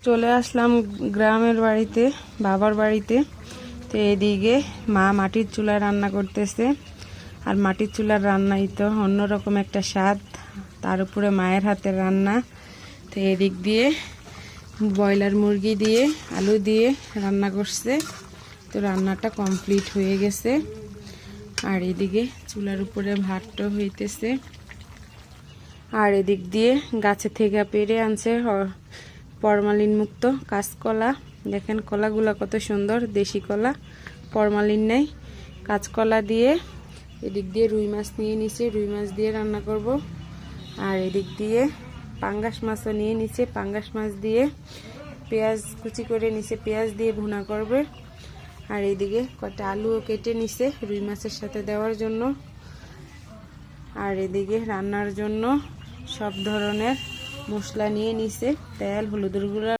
চলে আসলাম গ্রামের বাড়িতে, বাবার বাড়িতে। তো এদিকে মা মাটির চুলায় রান্না করতেছে, আর মাটির চুলার রান্নাই তো অন্যরকম একটা স্বাদ, তার উপরে মায়ের হাতের রান্না। তো এদিক দিয়ে ব্রয়লার মুরগি দিয়ে আলু দিয়ে রান্না করছে। তো রান্নাটা কমপ্লিট হয়ে গেছে, আর এদিকে চুলার উপরে ভাতটা হইতেছে। আর এদিক দিয়ে গাছে থেকে পেরে আনছে ফরমালিন মুক্ত কাঁচকলা। দেখেন কলাগুলা কত সুন্দর, দেশি কলা, ফরমালিন নেই। কাঁচকলা দিয়ে এদিক দিয়ে রুই মাছ নিয়ে নিচে, রুই মাছ দিয়ে রান্না করব। আর এদিক দিয়ে পাঙ্গাস মাছও নিয়ে নিচে, পাঙ্গাস মাছ দিয়ে পেঁয়াজ কুচি করে নিচে, পেঁয়াজ দিয়ে ভুনা করবে। আর এইদিকে কটা আলুও কেটে নিছে রুই মাছের সাথে দেওয়ার জন্য। আর এদিকে রান্নার জন্য সব ধরনের মশলা নিয়ে নিছে, তেল, হলুদের গুঁড়া,